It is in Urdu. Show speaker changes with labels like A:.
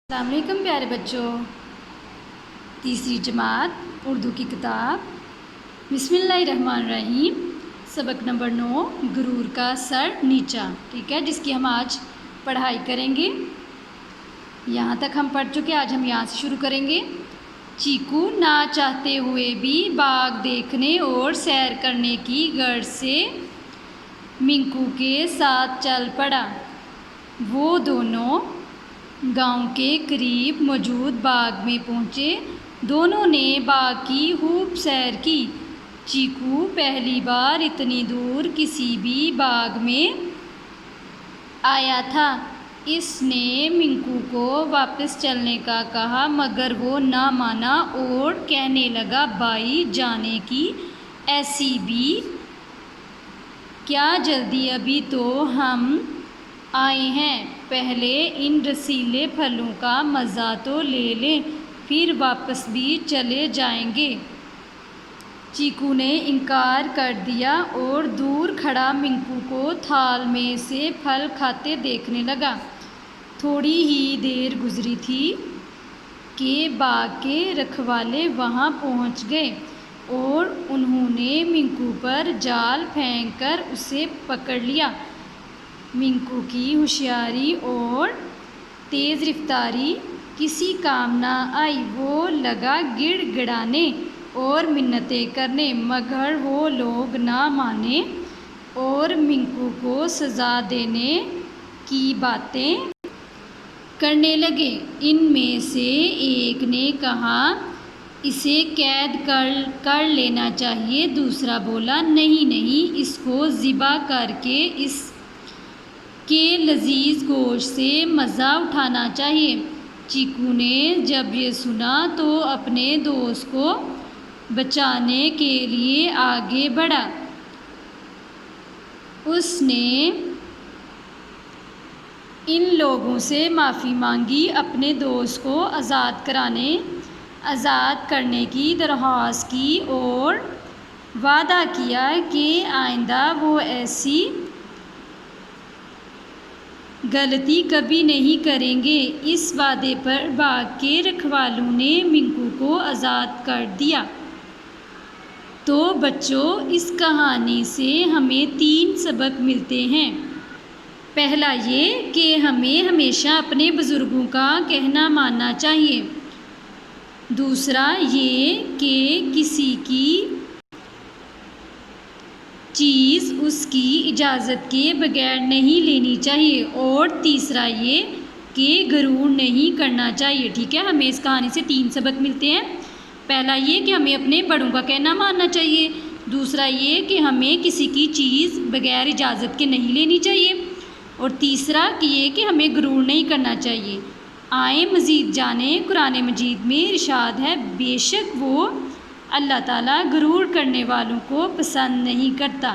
A: السلام علیکم پیارے بچوں، تیسری جماعت اردو کی کتاب بسم اللہ الرحمن الرحیم، سبق نمبر 9 غرور کا سر نیچا، ٹھیک ہے، جس کی ہم آج پڑھائی کریں گے۔ یہاں تک ہم پڑھ چکے، آج ہم یہاں سے شروع کریں گے۔ چیکو نہ چاہتے ہوئے بھی باغ دیکھنے اور سیر کرنے کی غرض سے منکو کے ساتھ چل پڑا۔ وہ دونوں گاؤں کے قریب موجود باغ میں پہنچے۔ دونوں نے باغ کی خوب سیر کی۔ چیکو پہلی بار اتنی دور کسی بھی باغ میں آیا تھا۔ اس نے منکو کو واپس چلنے کا کہا مگر وہ نہ مانا اور کہنے لگا، بھائی جانے کی ایسی بھی کیا جلدی، ابھی تو ہم آئے ہیں، پہلے ان رسیلے پھلوں کا مزہ تو لے لیں، پھر واپس بھی چلے جائیں گے۔ چیکو نے انکار کر دیا اور دور کھڑا منکو کو تھال میں سے پھل کھاتے دیکھنے لگا۔ تھوڑی ہی دیر گزری تھی کہ باغ کے رکھوالے وہاں پہنچ گئے اور انہوں نے منکو پر جال پھینک کر اسے پکڑ لیا۔ منکو کی ہوشیاری اور تیز رفتاری کسی کام نہ آئی۔ وہ لگا گڑ گڑانے اور منتیں کرنے، مگر وہ لوگ نہ مانے اور منکو کو سزا دینے کی باتیں کرنے لگے۔ ان میں سے ایک نے کہا، اسے قید کر لینا چاہیے۔ دوسرا بولا، نہیں، اس کو ذبح کر کے اس کے لذیذ گوشت سے مزہ اٹھانا چاہیے۔ چیکو نے جب یہ سنا تو اپنے دوست کو بچانے کے لیے آگے بڑھا۔ اس نے ان لوگوں سے معافی مانگی، اپنے دوست کو آزاد کرنے کی درخواست کی اور وعدہ کیا کہ آئندہ وہ ایسی غلطی کبھی نہیں کریں گے۔ اس وعدے پر باغ کے رکھوالوں نے منکو کو آزاد کر دیا۔ تو بچوں، اس کہانی سے ہمیں 3 سبق ملتے ہیں۔ پہلا یہ کہ ہمیں ہمیشہ اپنے بزرگوں کا کہنا ماننا چاہیے۔ دوسرا یہ کہ کسی کی چیز اس کی اجازت کے بغیر نہیں لینی چاہیے، اور تیسرا یہ کہ غرور نہیں کرنا چاہیے، ٹھیک ہے۔ ہمیں اس کہانی سے 3 سبق ملتے ہیں۔ پہلا یہ کہ ہمیں اپنے بڑوں کا کہنا ماننا چاہیے۔ دوسرا یہ کہ ہمیں کسی کی چیز بغیر اجازت کے نہیں لینی چاہیے، اور تیسرا یہ کہ ہمیں غرور نہیں کرنا چاہیے۔ آئیں مزید جانیں، قرآن مجید میں ارشاد ہے، بے شک وہ اللہ تعالیٰ غرور کرنے والوں کو پسند نہیں کرتا۔